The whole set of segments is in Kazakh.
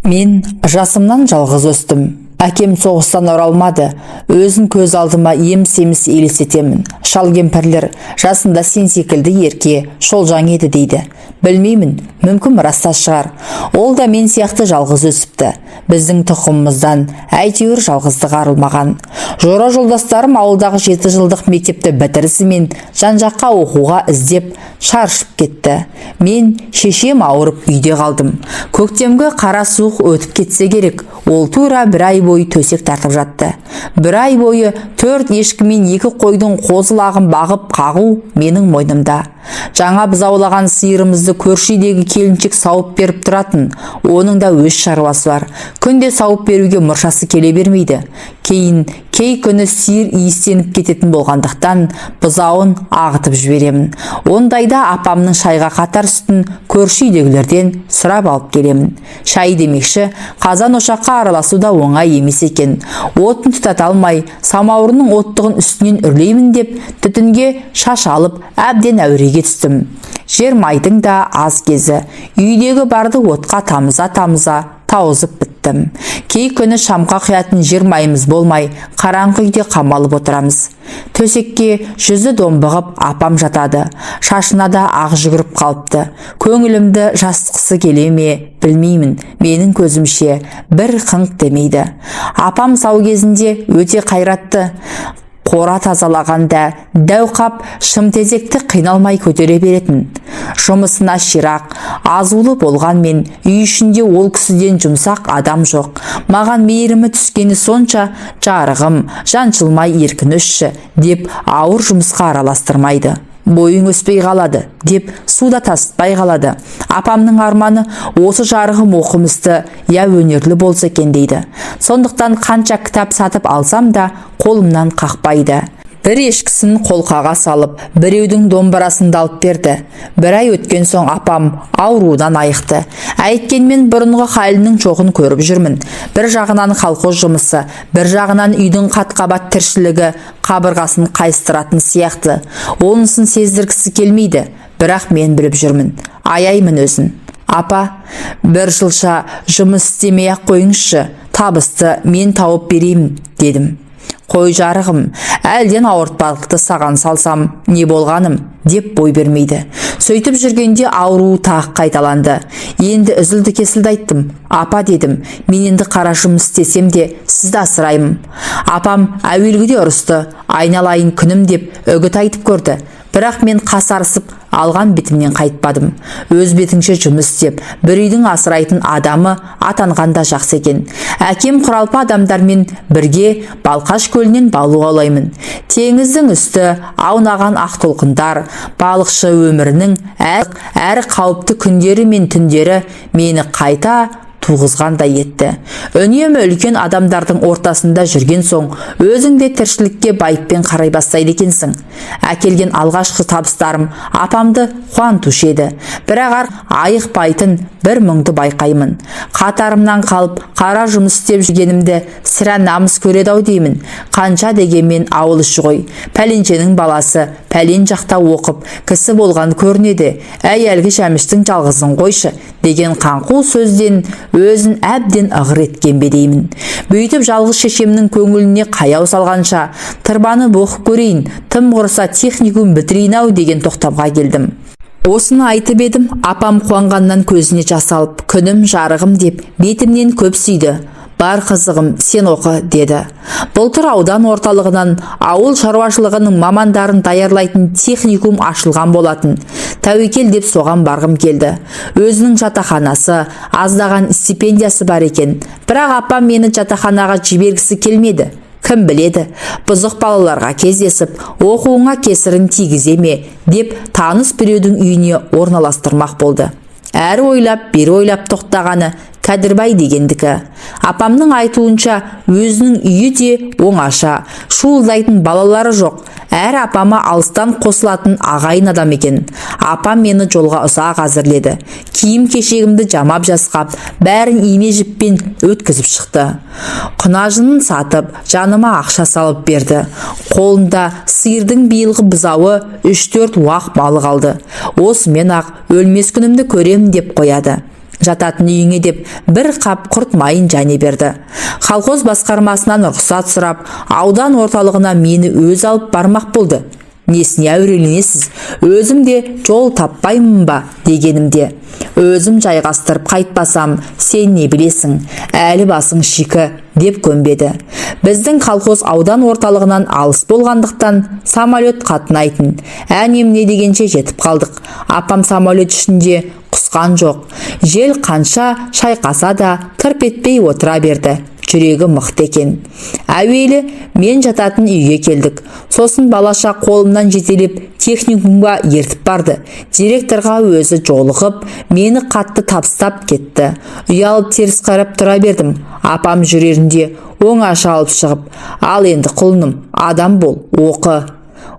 Мен жасымнан жалғыз өстім. Әкем соғыстан оралмады. Өзін көз алдыма еміс-еміс елестетемін. Шал кемпірлер, жасында сен секілді ерке, шолжаң еді дейді. Білмеймін, мүмкін растас шығар. Ол да мен сияқты жалғыз өсіпті. Біздің тұқымымыздан әйтеуір жалғыздық арылмаған. Жора жолдастарым ауылдағы 7 жылдық мектепті бітірісімен жан-жаққа оқуға іздеп шаршып кетті. Мен шешем ауырып үйде қалдым. Көктемгі қара суық өтіп кетсе керек. Ол тура бір ай бойы төсек тартып жатты. Бір ай бойы 4 ешкі мен 2 қойдың қозы-лағын бағып қағу менің мойнымда. Жаңа бұзаулаған сиырымызды көрші үйдегі келіншек сауып беріп тұратын. Оның да өз шаруасы бар. Күнде сауып беруге мұршасы келе бермейді. Кей күні сиыр иістеніп кететін болғандықтан бұзауын ағытып жіберемін. Ондайда апамның шайға қатар сүтін көрші үйдегілерден сұрап алып келемін. Шай демекші, қазан ошаққа араласу да оңай емес екен. Отын тұтата алмай, самаурынның оттығын үстінен үрлеймін деп, түтінге шаш алып, әбден әуреге түстім. Жер майдың да аз кезі. Үйдегі барды отқа тамыза тауызып біттім. Кей күні шамға құятын жер майымыз болмай, қараңғы үйде қамалып отырамыз. Төсекке жүзі домбығып апам жатады. Шашына да ақ жүгіріп қалыпты. Көңілімді жастықсы келе ме, білмеймін. Менің көзімше бір қыңқ демейді. Апам сау кезінде өте қайратты. Қора тазалағанда дәу қап шымтезекті қиналмай көтере беретін. Жұмысына ширақ, азулы болғанмен үй ішінде ол кісіден жұмсақ адам жоқ. Маған мейірімі түскені сонша, жарығым, жаншылмай еркінішші деп ауыр жұмысқа араластырмайды. Бойың өспей қалады деп суда тасытпай қалады. Апамның арманы осы жарығым оқымысты, я өнерлі болса екен дейді. Сондықтан қанша кітап сатып алсам да қолымнан қақпайды. Бір ешкісін қолқаға салып, біреудің домбырасын алып берді. Бір ай өткен соң апам аурудан айықты. Әйткенмен бұрынғы халінің жоғын көріп жүрмін. Бір жағынан колхоз жұмысы, бір жағынан үйдің қат-қабат тіршілігі қабырғасын қайыстыратын сияқты. Онысын сездіргісі келмейді, бірақ мен біліп жүрмін. Аяймын өзін. Апа, бір жылша жұмыс істемей-ақ қойыңызшы, табысты мен тауып береймін, дедім. Қой жарығым, әлден ауыртпалықты саған салсам, не болғаным, деп бой бермейді. Сөйтіп жүргенде ауру тағы қайталанды. Енді үзілді кесілді айттым. Апа дедім, мен енді қара жұмыс істесем де сізді асыраймын. Апам әуелгіде ұрысты, айналайын күнім деп үгіт айтып көрді. Бірақ мен қасарысып алған бетімнен қайтпадым. Өз бетіңше жұмыс істеп, бір үйдің асырайтын адамы атанғанда жақсы екен. Әкем құралпы адамдармен бірге Балқаш көлінен балық аулаймын. Теңіздің үсті аунаған ақ толқындар, балықшы өмірінің әрі қауіпті күндері мен түндері мені қайта туғызғандай етті. Үнемі үлкен адамдардың ортасында жүрген соң, өзің де тіршілікке байыппен қарай бастайды екенсің. Әкелген алғашқы табыстарым апамды қуантушы еді. Бірақ айықпайтын бір мұңды байқаймын. Қатарымнан қалып, қара жұмыс істеп жүргенімді сірә намыс көреді-ау деймін. Қанша дегенмен ауыл іші ғой. Пәленшенің баласы пәлен жақта оқып, кісі болған көрінеді. Әй әлгі Жәміштің жалғызын қойшы, деген қаңқу сөзден өзін әбден ығыр еткен бе деймін. Бүйтіп жалғыз шешемнің көңіліне қаяу салғанша, тырбаны оқып көрейін, тым құрыса техникум бітірейін-ау деген тоқтамға келдім. Осыны айтып едім, апам қуанғаннан көзіне жас алып, күнім жарығым деп бетімнен көп сүйді. Бар қызығым, сен оқы, деді. Былтыр аудан орталығынан ауыл шаруашылығының мамандарын даярлайтын техникум ашылған болатын. Тәуекел деп соған барғым келді. Өзінің жатақханасы, аздаған стипендиясы бар екен. Бірақ апам мені жатақханаға жібергісі келмеді. Кім біледі, бұзық балаларға кездесіп, оқуыңа кесірін тигізе ме, деп таныс біреудің үйіне орналастырмақ болды. Әрі ойлап, бері ойлап тоқтағаны Кәдірбай дегендікі. Апамның айтуынша өзінің үйі де оңаша, шуылдайтын балалары жоқ. Әр апама алыстан қосылатын ағайын адам екен. Апам мені жолға ұзақ әзірледі. Киім кешегімді жамап жасқап, бәрін име жіппен өткізіп шықты. Құнажынын сатып, жаныма ақша салып берді. Қолында сиырдың биылғы бұзауы 3-4 уақ малы қалды. Осымен ақ өлмес күнімді көрем деп қояды. жататын үйіңе деп бір қап құрт майын және берді. Колхоз басқармасынан рұқсат сұрап, аудан орталығына мені өз алып бармақ болды. Несіне әуреленесіз? Өзім де жол таппаймын ба дегенімде. Өзім жайғастырып қайтпасам, сен не білесің, әлі басың шикі деп көнбеді. Біздің колхоз аудан орталығынан алыс болғандықтан самолет қатынайтын. Әнем не дегенше жетіп қалдық. Апам самолет ішінде құсқан жоқ. Жел қанша шайқаса да тырп етпей отыра берді. Жүрегі мықты екен. Әуелі мен жататын үйге келдік. Сосын балаша қолымнан жетелеп техникумға ертіп барды. Директорға өзі жолығып, мені қатты тапстап кетті. Ұялып теріс қарап тұра бердім. Апам жүрерінде оңаша алып шығып, ал енді құлыным, адам бол, оқы.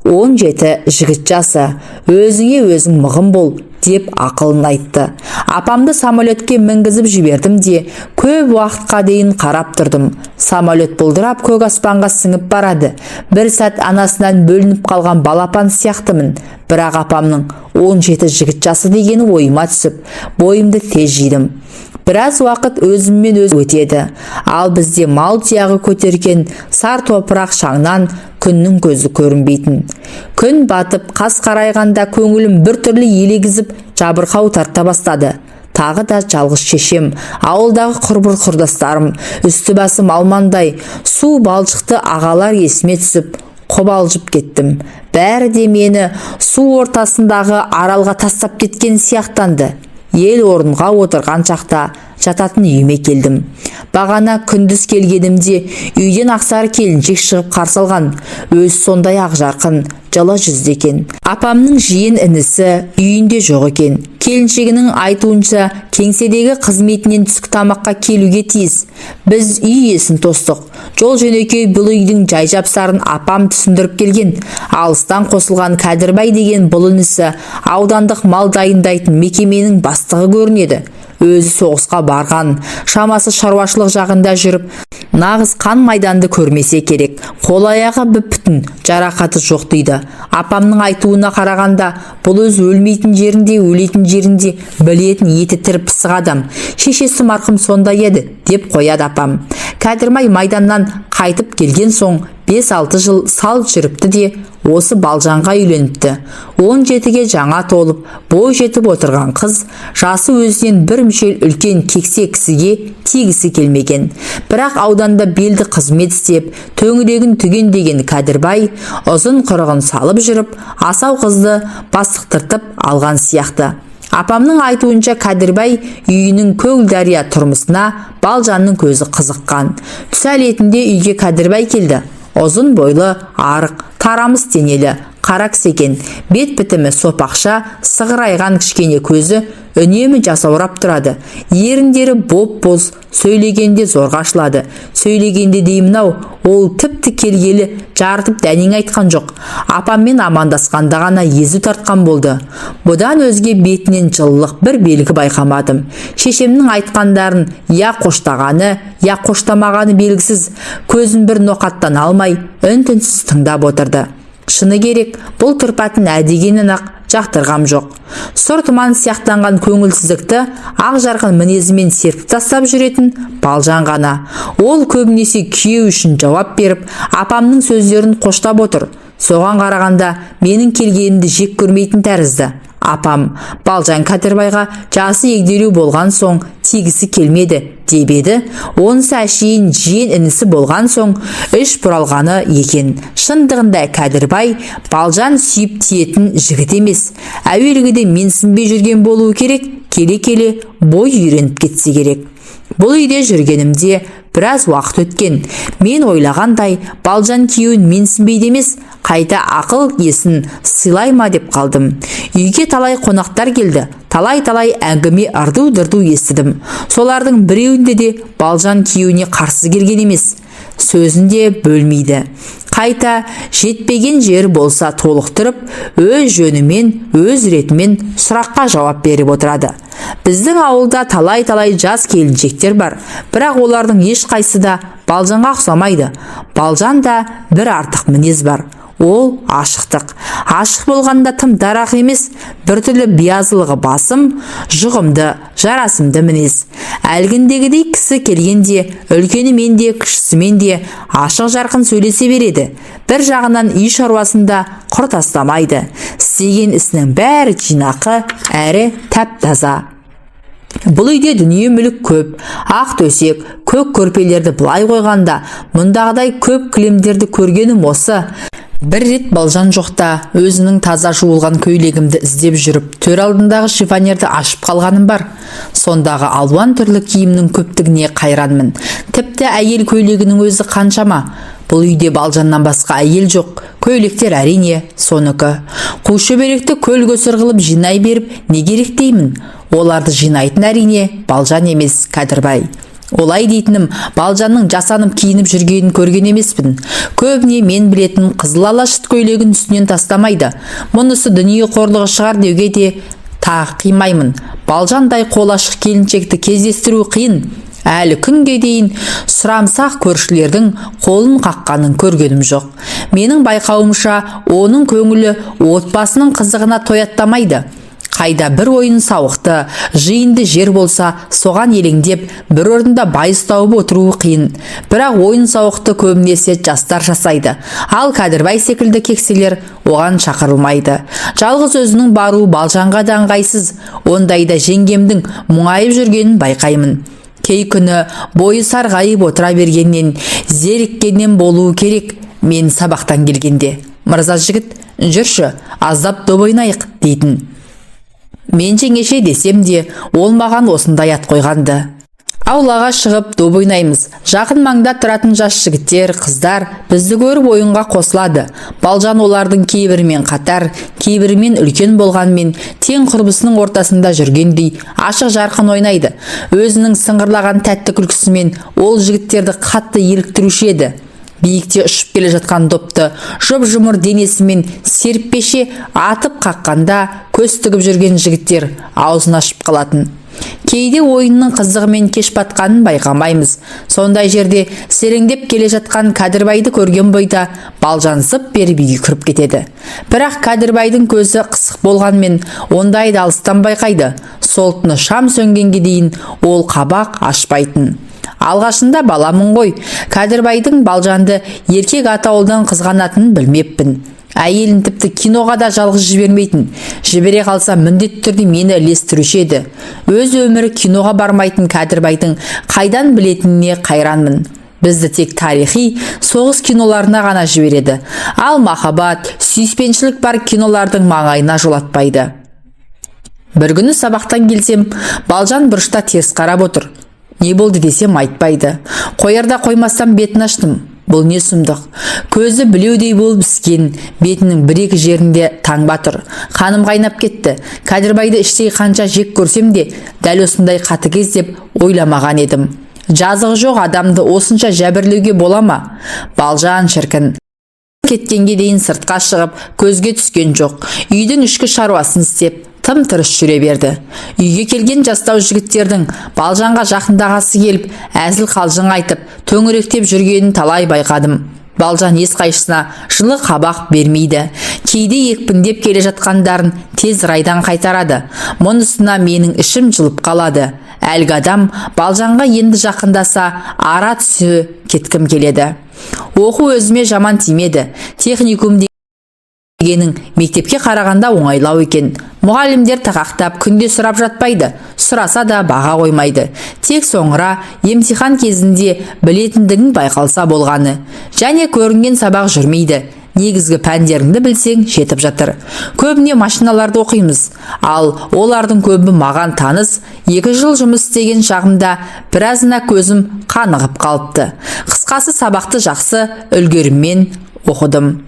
17 жігіт жасы, өзіңе өзің мығым бол деп ақылын айтты. Апамды самолетке мінгізіп жібердім де, көп уақытқа дейін қарап тұрдым. Самолет бұлдырап көк аспанға сіңіп барады. Бір сәт анасынан бөлініп қалған балапан сияқтымын. Бірақ апамның 17 жігіт жасы дегені ойыма түсіп, бойымды тез жидым. Біраз уақыт өзіммен өз өтеді. Ал бізде мал тұяғы көтерген сар топырақ шаңнан күннің көзі көрінбейтін. Күн батып, қас қарайғанда көңілім бір түрлі елегізіп, жабырқау тарта бастады. Тағы да жалғыз шешем, ауылдағы құрбыр құрдастарым, үсті басым алмандай, су балшықты ағалар есіме түсіп, қобалжып кеттім. Бәрі де мені су ортасындағы аралға тастап кеткен сияқтанды. Ел орынға отырған шақта жататын үйіме келдім. Бағана күндіз келгенімде үйден ақсары келіншек шығып қарсы алған. Өз сондай ақ жарқын, жылы жүзді екен. Апамның жиен інісі үйінде жоқ екен. Келіншегінің айтуынша кеңседегі қызметінен түскі тамаққа келуге тиіс. Біз үй иесін тостық. Жол жөнекей бұл үйдің жай-жапсарын апам түсіндіріп келген. Алыстан қосылған Кәдірбай деген бұл інісі аудандық мал дайындайтын мекеменің бастығы көрінеді. Өзі соғысқа барған, шамасы шаруашылық жағында жүріп, нағыз қан майданды көрмесе керек. Қол-аяғы бүп-бүтін, жарақаты жоқ дейді. Апамның айтуына қарағанда, бұл өз өлмейтін жерінде, өлейтін жерінде білетін еті тірі пысық адам. Шешесі марқұм сондай еді, деп қояды апам. Кәдірбай майданнан қайтып келген соң 5-6 жыл сал жүріпті де, осы Балжанға үйленіпті. 17-ге жаңа толып, бой жетіп отырған қыз, жасы өзінен бір мүшел үлкен кексе кісіге тигісі келмеген. Бірақ ауданда белді қызмет істеп, төңірегін түгендеген Кәдірбай ұзын құрығын салып жүріп, асау қызды бастықтыртып алған сияқты. Апамның айтуынша Кәдірбай үйінің Көгілдария тұрмысына Балжанның көзі қызыққан. Түс әлетінде үйге Кәдірбай келді. Ұзын бойлы, арық, тарамыс денелі, қара кісі екен. Бет бітімі сопақша, сығырайған кішкене көзі үнемі жасаурап тұрады. Еріндері боп-боз, сөйлегенде зорға ашылады. Сөйлегенде деймін-ау, ол тіпті келгелі жартып дәнең айтқан жоқ. Апаммен амандасқанда ғана езу тартқан болды. Бұдан өзге бетінен жылылық бір белгі байқамадым. Шешемнің айтқандарын я қоштағаны, я қоштамағаны белгісіз, көзін бір ноқаттан алмай, үн-түнсіз тыңдап отырды. Шыны керек, бұл тұрпатын әдегенін ақ жақтырғам жоқ. Сұр тұман сияқтанған көңілсіздікті ақ жарқын мінезімен серпіп тастап жүретін Балжан ғана. Ол көбінесе күйеу үшін жауап беріп, апамның сөздерін қоштап отыр. Соған қарағанда менің келгенімді жек көрмейтін тәрізді. Апам Балжан Кәдірбайға жасы егделеу болған соң тигісі келмеді деп еді. Онысы әшейін жиен інісі болған соң іш бұралғаны екен. Шындығында Кәдірбай Балжан сүйіп тиетін жігіт емес. Әуелгіде менсінбей жүрген болуы керек, келе-келе бой үйреніп кетсе керек. Бұл үйде жүргенімде біраз уақыт өткен. Мен ойлағандай Балжан күйеуін менсінбейді емес, қайта ақыл есін сыйлай ма деп қалдым. Үйге талай қонақтар келді. Талай-талай әңгіме ырду-дырду естідім. Солардың біреуінде де Балжан күйеуіне қарсы келген емес. Сөзінде бөлмейді. Қайта жетпеген жері болса толықтырып, өз жөнімен, өз ретімен сұраққа жауап беріп отырады. Біздің ауылда талай-талай жас келіншектер бар, бірақ олардың ешқайсы да Балжанға ұқсамайды. Балжанда бір артық мінез бар. Ол ашықтық. Ашық болғанда тым дарақ емес, біртүрлі биязылығы басым, жұғымды, жарасымды мінез. Әлгіндегідей кісі келгенде, үлкенімен де, кішісімен де ашық жарқын сөйлесе береді. Бір жағынан үй шаруасында құр тастамайды. Істеген ісінің бәрі жинақы әрі тәп-таза. Бұл үйде дүние мүлік көп, ақ төсек, көк көрпелерді былай қойғанда, мұндағыдай көп кілемдерді көргенім осы. Бір рет Балжан жоқта өзінің таза жуылған көйлегімді іздеп жүріп, төр алдындағы шифонерді ашып қалғаным бар. Сондағы алуан түрлі киімнің көптігіне қайранмын. Тіпті әйел көйлегінің өзі қаншама. Бұл үйде Балжаннан басқа әйел жоқ. Көйлектер әрине соныкі. Қу шөберекті көл көсір қылып жинай беріп, не керек деймін? Оларды жинайтын әрине Балжан емес, Кәдірбай. Олай дейтінім, Балжанның жасанып киініп жүргенін көрген емеспін. Көбіне мен білетін қызыл алашыт көйлегін үстінен тастамайды. Мұнысы дүние қорлығы шығар деуге де тағы қимаймын. Балжандай қол ашық келіншекті кездестіру қиын. Әлі күнге дейін сұрамсақ көршілердің қолын қаққанын көргенім жоқ. Менің байқауымша, оның көңілі отбасының қызығына тояттамайды. Қайда бір ойын сауықты, жиынды жер болса, соған елеңдеп, бір орында байыз тауып отыруы қиын. Бірақ ойын сауықты көбінесе жастар жасайды. Ал Кәдірбай секілді кекселер оған шақырылмайды. Жалғыз өзінің баруы Балжанға да ыңғайсыз. Ондайда жеңгемдің мұңайып жүргенін байқаймын. Кей күні бойы сарғайып отыра бергеннен, зеріккеннен болуы керек. Мен сабақтан келгенде, «Мырза жігіт, жүрші, аздап доп ойнайық» дейтін. Мен жеңеше десем де, ол маған осындай ат қойғанды. Аулаға шығып доп ойнаймыз. Жақын маңда тұратын жас жігіттер, қыздар бізді көріп ойынға қосылады. Балжан олардың кейбірімен қатар, кейбірімен үлкен болғанмен, тең құрбысының ортасында жүргендей ашық жарқын ойнайды. Өзінің сыңғырлаған тәтті күлкісімен ол жігіттерді қатты еліктіруші еді. Биікте ұшып келе жатқан допты жұп-жұмыр денесімен серіппеше атып қаққанда көз тігіп жүрген жігіттер аузын ашып қалатын. Кейде ойынның қызығымен кеш батқанын байқамаймыз. Сондай жерде сереңдеп келе жатқан Кәдірбайды көрген бойда Балжан зып беріп үйге кіріп кетеді. Бірақ Кәдірбайдың көзі қысық болғанмен ондайды алыстан байқайды. Сол түні шам сөнгенге дейін ол қабақ ашпайтын. Алғашында баламын ғой, Кәдірбайдың Балжанды еркек атаулдан қызғанатынын білмеппін. Әйелін тіпті киноға да жалғыз жібермейтін. Жібере қалса міндетті түрде мені ілестіруші еді. Өз өмірі киноға бармайтын Кәдірбайдың қайдан білетініне қайранмын. Бізді тек тарихи, соғыс киноларына ғана жібереді. Ал махаббат, сүйіспеншілік бар кинолардың маңайына жолатпайды. Бір күні сабақтан келсем, Балжан бұрышта теріс қарап отыр. Не болды десем айтпайды. Қоярда қоймастан бетін аштым. Бұл не сұмдық. Көзі білеудей болып іскен, бетінің бір-екі жерінде таңба тұр. Қаным қайнап кетті. Кәдірбайды іштей қанша жек көрсем де, дәл осындай қатыгез деп ойламаған едім. Жазығы жоқ адамды осынша жәбірлеуге бола ма? Балжан шіркін. Кеткенге дейін сыртқа шығып, көзге түскен жоқ. Үйдің ішкі шаруасын істеп, тым-тырыс жүре берді. Үйге келген жастау жігіттердің Балжанға жақындағасы келіп, әзіл қалжың айтып, төңіректеп жүргенін талай байқадым. Балжан ешқайсысына жылы қабақ бермейді. Кейде екпіндеп келе жатқандарын тез райдан қайтарады. Мұнысына менің ішім жылып қалады. Әлгі адам Балжанға енді жақындаса, ара түсі кеткім келеді. Оқу өзіме жаман тимеді. Техникум дегенің мектепке қарағанда оңайлау екен. Мұғалімдер тақақтап күнде сұрап жатпайды. Сұраса да баға қоймайды. Тек соңыра емтихан кезінде білетіндігің байқалса болғаны. Және көрінген сабақ жүрмейді. Негізгі пәндеріңді білсең жетіп жатыр. Көбіне машиналарды оқимыз. Ал олардың көбі маған таныс. 2 жыл жұмыс істеген шағымда біразына көзім қанығып қалыпты. Қысқасы сабақты жақсы үлгеріммен оқыдым.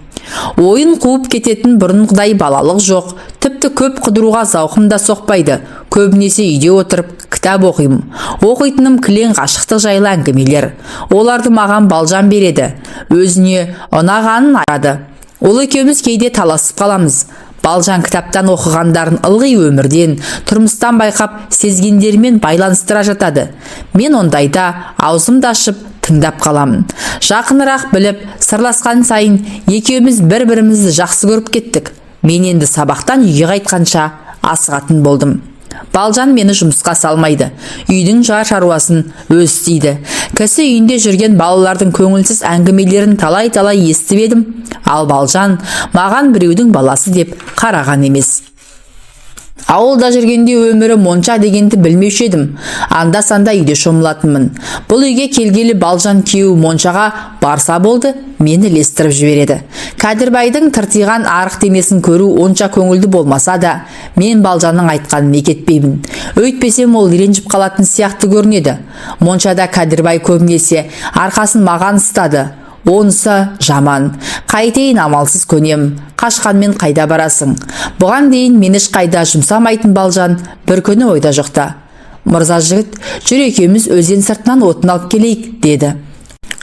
Ойын қуып кететін бұрынғыдай балалық жоқ. Тіпті көп қыдыруға зауқым да соқпайды. Көбінесе үйде отырып кітап оқимын. Оқитыным кілең ғашықтық жайлы әңгімелер. Оларды маған Балжан береді. Өзіне ұнағанын айтады. Ол екеуміз кейде таласып қаламыз. Балжан кітаптан оқығандарын ылғи өмірден, тұрмыстан байқап, сезгендерімен байланыстыра жатады. Мен ондайда аузымды ашып тыңдап қаламын. Жақынырақ біліп, сырласқан сайын екеуміз бір-бірімізді жақсы көріп кеттік. Мен енді сабақтан үйге қайтқанша асығатын болдым. Балжан мені жұмысқа салмайды. Үйдің жар шаруасын өзі істейді. Кісі үйінде жүрген балалардың көңілсіз әңгімелерін талай-талай естіп едім. Ал Балжан маған біреудің баласы деп қараған емес. Ауылда жүргенде өмірі монша дегенді білмеуші едім. Анда-санда үйде шомылатынмын. Бұл үйге келгелі Балжан күйеуі моншаға барса болды, мені ілестіріп жібереді. Кәдірбайдың тыртиған арық денесін көру онша көңілді болмаса да, мен Балжанның айтқанын мекетпеймін. Өйтпесем ол ренжіп қалатын сияқты көрінеді. Моншада Кәдірбай көбінесе арқасын маған ұстады. Онысы жаман. Қайтейін, амалсыз көнем. Қашқанмен қайда барасың? Бұған дейін мені ешқайда жұмсамайтын Балжан бір күні ойда жоқта. Мырза жігіт, жүр екеуміз өзен сыртынан отын алып келейік, деді.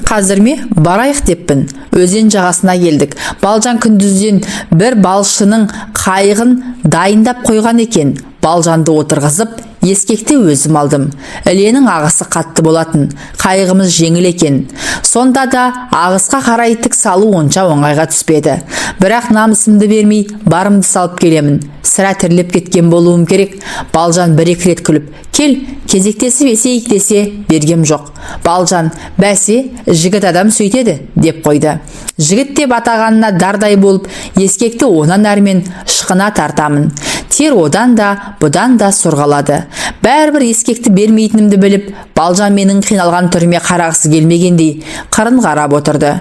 Қазір ме? Барайық деппін. Өзен жағасына келдік. Балжан күндізден бір балшының қайығын дайындап қойған екен. Балжанды отырғызып, ескекті өзім алдым. Іленің ағысы қатты болатын. Қайығымыз жеңіл екен. Сонда да ағысқа қарай тік салу онша оңайға түспеді. Бірақ намысымды бермей, барымды салып келемін. Сірә тіріліп кеткен болуым керек. Балжан бір-екі рет күліп, кел, кезектесіп есейік десе, бергем жоқ. Балжан, бәсе, жігіт адам сөйтеді, деп қойды. Жігіт деп атағанына дардай болып, ескекті онан әрмен шықына тартамын. Тер одан да, бұдан да сорғалады. Бәрібір ескекті бермейтінімді біліп, Балжан менің қиналған түріме қарағысы келмегендей қырын қарап отырды.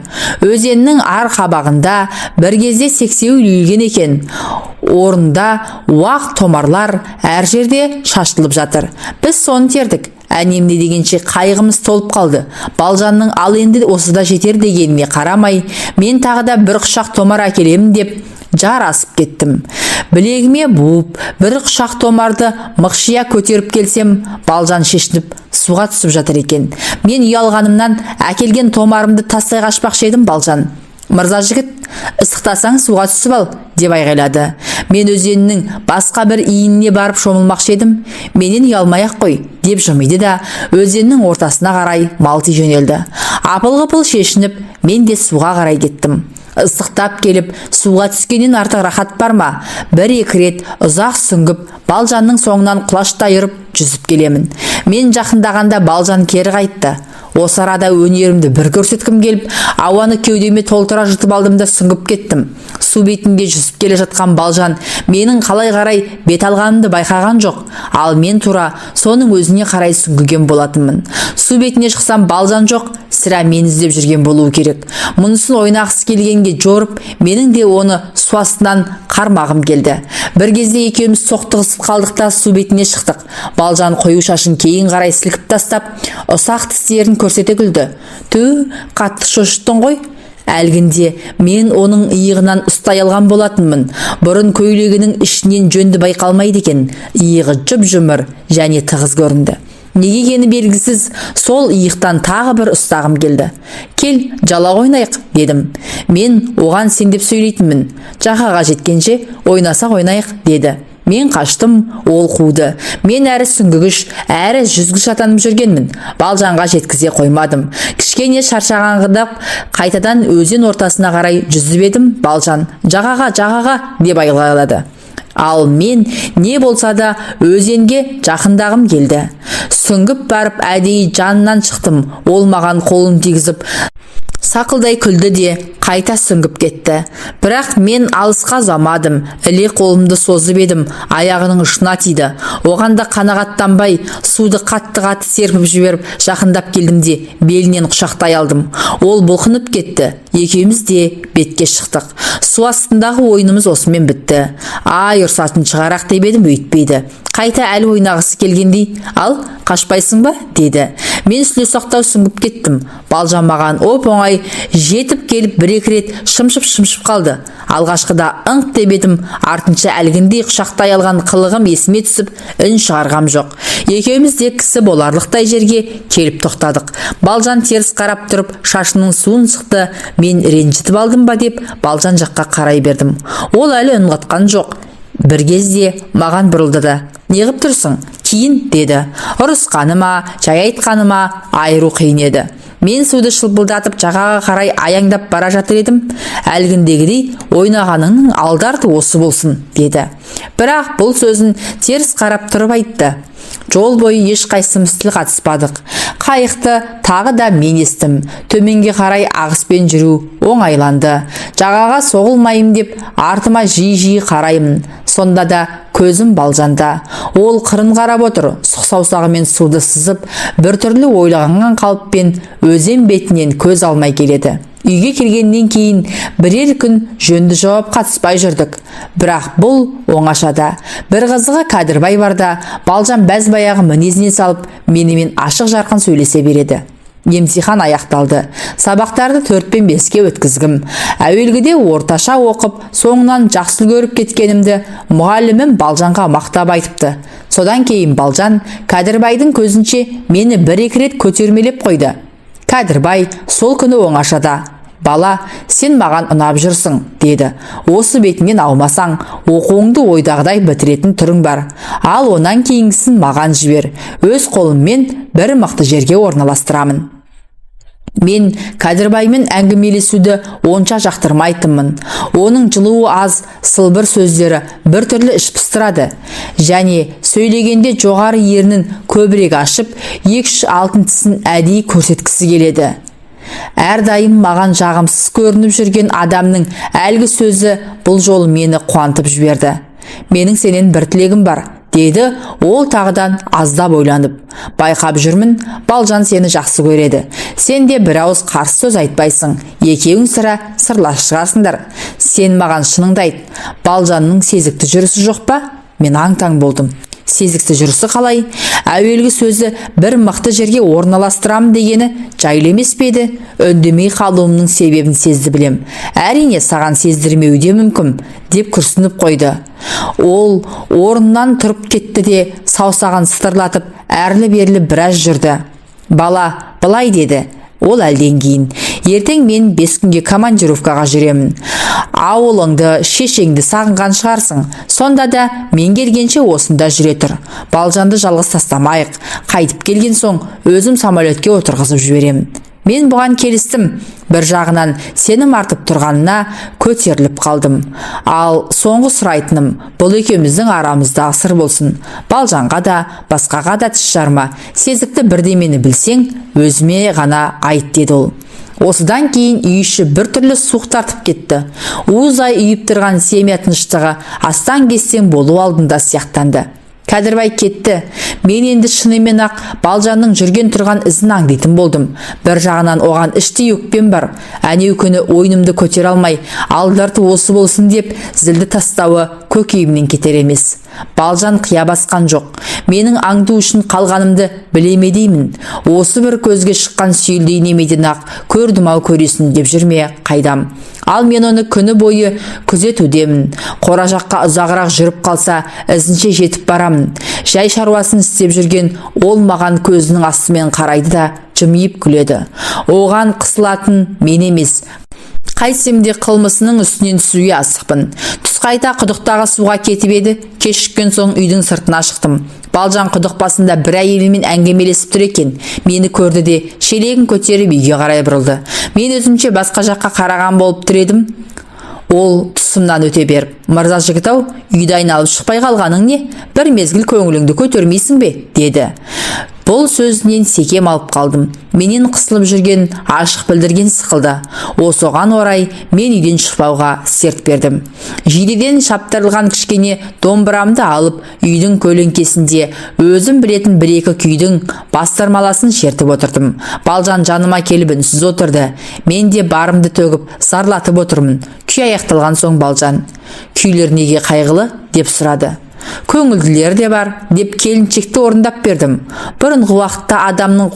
Өзеннің ар қабағында бір кезде сексеуіл үйілген екен. Орында уақ томарлар әр жерде шашылып жатыр. Біз соны тердік. Әнемне дегенше қайығымыз толып қалды. Балжанның ал енді осыда жетер дегеніне қарамай, мен тағы да бір құшақ томар әкелемін деп жар асып кеттім. Білегіме буып, бір құшақ томарды мықшия көтеріп келсем, Балжан шешініп суға түсіп жатыр екен. Мен ұялғанымнан әкелген томарымды тастай қашпақшы едім. Балжан, мырза жігіт, ыстықтасаң суға түсіп ал, деп айғайлады. Мен өзеннің басқа бір иініне барып шомылмақшы едім. Менен ұялмай-ақ қой, деп жымиды да өзеннің ортасына қарай малти жөнелді. Апыл-ғыпыл шешініп, мен де суға қарай кеттім. Ыстықтап келіп, суға түскеннен артық рахат бар ма? Бір-екі рет ұзақ сүңгіп, Балжанның соңынан құлаштай ұрып жүзіп келемін. Мен жақындағанда Балжан кері қайтты. Осы арада өнерімді бір көрсеткім келіп, ауаны кеудеме толтыра жұтып алдым да сүңгіп кеттім. Су бетінде жүзіп келе жатқан Балжан менің қалай қарай бет алғанымды байқаған жоқ, ал мен тура соның өзіне қарай сүңгіген болатынмын. Су бетіне шықсам Балжан жоқ, сірә мен іздеп жүрген болуы керек. Мұнысын ойнағысы келгенге жорып, менің де оны су астынан қармағым келді. Бір кезде екеуміз соқтығысып қалдық та су бетіне шықтық. Балжан қою шашын кейін қарай сілкіп тастап, ұсақ тістерін көрсете күлді. Тү, қатты шошыттың ғой. Әлгінде мен оның иығынан ұстай алған болатынмын. Бұрын көйлегінің ішінен жөнді байқалмайды екен. Иығы жұп-жұмыр және тығыз көрінді. Неге екені белгісіз сол иықтан тағы бір ұстағым келді. Кел, жала ойнайық, дедім. Мен оған сен деп сөйлейтінмін. Жағаға жеткенше ойнасақ ойнайық, деді. Мен қаштым, ол қуды. Мен әрі сүңгігіш, әрі жүзгіш атанып жүргенмін. Балжанға жеткізе қоймадым. Кішкене шаршағандап, қайтадан өзен ортасына қарай жүзіп едім. Балжан, жағаға, деп айғайлады. Ал мен не болса да өзенге жақындағым келді. Сүңгіп барып әдейі жанынан шықтым. Ол маған қолын тигізіп сақылдай күлді де қайта сүңгіп кетті. Бірақ мен алысқа ұзамадым. Іле қолымды созып едім, аяғының ұшына тиді. Оған да қанағаттанбай, суды қатты-қатты серпіп жіберіп, жақындап келдім де белінен құшақтай алдым. Ол бұлқынып кетті. Екеуміз де бетке шықтық. Су астындағы ойынымыз осымен бітті. Ай, ұрсатын шығарақ деп едім, өйтпейді. Қайта әлі ойнағысы келгендей, ал қашпайсың ба, деді. Мен сүлесоқтау сүңгіп кеттім. Балжан маған оп-оңай жетіп келіп бір-екі рет шымшып қалды. Алғашқыда ыңқ деп едім, артынша әлгіндей құшақтай алған қылығым есіме түсіп, үн шығарғам жоқ. Екеуміз де кісі боларлықтай жерге келіп тоқтадық. Балжан теріс қарап тұрып, шашының суын шықты. Мен ренжітіп алдым ба деп Балжан жаққа қарай бердім. Ол әлі үн қатқан жоқ. Бір кезде маған бұрылды да, неғып тұрсың? Кейін, деді. Ұрысқаны ма, жай айтқаны ма, айыру қиын еді. Мен суды шылпылдатып жағаға қарай аяңдап бара жатыр едім. Әлгіндегідей ойнағаныңның алдарты осы болсын, деді. Бірақ бұл сөзін теріс қарап тұрып айтты. Жол бойы ешқайсымыз тіл қатыспадық. Қайықты тағы да мен естім. Төменге қарай ағыспен жүру оңайланды. Жағаға соғылмайым деп артыма жиі қараймын. Сонда да көзім Балжанда. Ол қырын қарап отыр. Сұқ саусағымен суды сызып, біртүрлі ойланған қалыппен өзен бетінен көз алмай келеді. Үйге келгеннен кейін бірер күн жөнді жауап қатыспай жүрдік. Бірақ бұл оңашада. Bir қызығы Кәдірбай барда, Балжан бәз-баяғы мінезіне салып, менімен ашық жарқын сөйлесе береді. Емтихан аяқталды. Сабақтарды 4-5-ке өткізгім. Әуелгіде орташа оқып, соңынан жақсы көріп кеткенімді мұғалімім Балжанға мақтап айтыпты. Содан кейін Балжан Кәдірбайдың көзінше мені 1-2 рет көтермелеп қойды. Кәдірбай сол күні оңашада: «Бала, сен маған ұнап жүрсің», деді. «Осы бетінен аумасаң, оқуыңды ойдағыдай бітіретін түрің бар. Ал онан кейінгісін маған жібер. Өз қолыммен бір мықты жерге орналастырамын». Мен Кәдірбаймен әңгімелесуді онша жақтырмайтынмын. Оның жылуы аз, сылбыр сөздері бір түрлі іш пыстырады. Және сөйлегенде жоғары ернін көбірек ашып, 2-3 алтын тісін әдейі көрсеткісі келеді. Әрдайым маған жағымсыз көрініп жүрген адамның әлгі сөзі бұл жолы мені қуантып жіберді. «Менің сенен бір тілегім бар», деді ол тағыдан аздап ойланып. «Байқап жүрмін, Балжан сені жақсы көреді. Сен де бір ауыз қарсы сөз айтпайсың. Екеуің сірә сырлас шығарсыңдар. Сен маған шыныңды айт. Балжанның сезікті жүрісі жоқ па?» Мен аң-таң болдым. Сезікті жүрісі қалай? Әуелгі сөзі бір мықты жерге орналастырам дегені жайлы емес пе еді? Үндемей қалуымның себебін сезді білем. Әрине саған сездірмеуі де мүмкін, деп күрсініп қойды. Ол орнынан тұрып кетті де саусағын сытырлатып әрлі-берлі біраз жүрді. «Бала, былай», деді ол әлден кейін. «Ертең мен 5 күнге командировкаға жүремін. Ауылыңды, шешеңді сағынған шығарсың. Сонда да мен келгенше осында жүре тұр. Балжанды жалғыз тастамайық. Қайтып келген соң өзім самолетке отырғызып жіберемін». Мен бұған келістім. Бір жағынан сенім артып тұрғанына көтеріліп қалдым. Ал соңғы сұрайтыным, бұл екеуміздің арамыздағы сыр болсын. Балжанға да, басқаға да тіс жарма. Сезікті бірдемені білсең, өзіме ғана айт, деді ол. Осыдан кейін үй іші бір түрлі суық тартып кетті. Уызай үйіп тұрған семья тыныштығы астан-кестен болу алдында сияқтанды. Кәдірбай кетті. Мен енді шынымен ақ Балжанның жүрген тұрған ізін аңдитын болдым. Bir жағынан оған іштей өкпем бар. Әнеу күні ойнымды көтер алмай, алдарты осы болсын деп зілді тастауы көкейімнен кетер емес. Балжан қия басқан жоқ. Менің аңду үшін қалғанымды білеме деймін. Осы бір көзге шыққан сүйілдей немеден ақ көрдім-ау көресін деп жүрме қайдам. Ал мен оны күні бойы күзетудемін. Қора жаққа ұзағырақ жүріп қалса, ізінше жетіп барамын. Жай шаруасын істеп жүрген ол маған көзінің астымен қарайды да жымиып күледі. Оған қысылатын мен емес. Қайтсем де қылмысының үстінен түсуге асықпын. Түс қайта құдықтағы суға кетіп еді, кешіккен соң үйдің сыртына шықтым. Балжан құдық басында бір әйелмен әңгімелесіп тұр екен. Мені көрді де шелегін көтеріп үйге қарай бұрылды. Мен өзімше басқа жаққа қараған болып тұр едім. Ол тұсымнан өте беріп: «Мырза жігіт-ау, үйді айналып шықпай қалғаның не? Бір мезгіл көңіліңді көтермейсің бе?» деді. Бұл сөзінен секем алып қалдым. Менен қысылып жүрген, ашық білдірген сықылды. Осыған орай мен үйден шықпауға серт бердім. Жидеден шаптырылған кішкене домбырамды алып, үйдің көлеңкесінде өзім білетін 1-2 күйдің бастырмаласын шертіп отырдым. Балжан жаныма келіп үнсіз отырды. Мен де барымды төгіп сарлатып отырмын. Күй аяқталған соң Балжан: «Күйлер неге қайғылы?» деп сұрады. «Көңілділер де бар», деп келіншекті орындап бердім. Бұрынғы уақытта адамның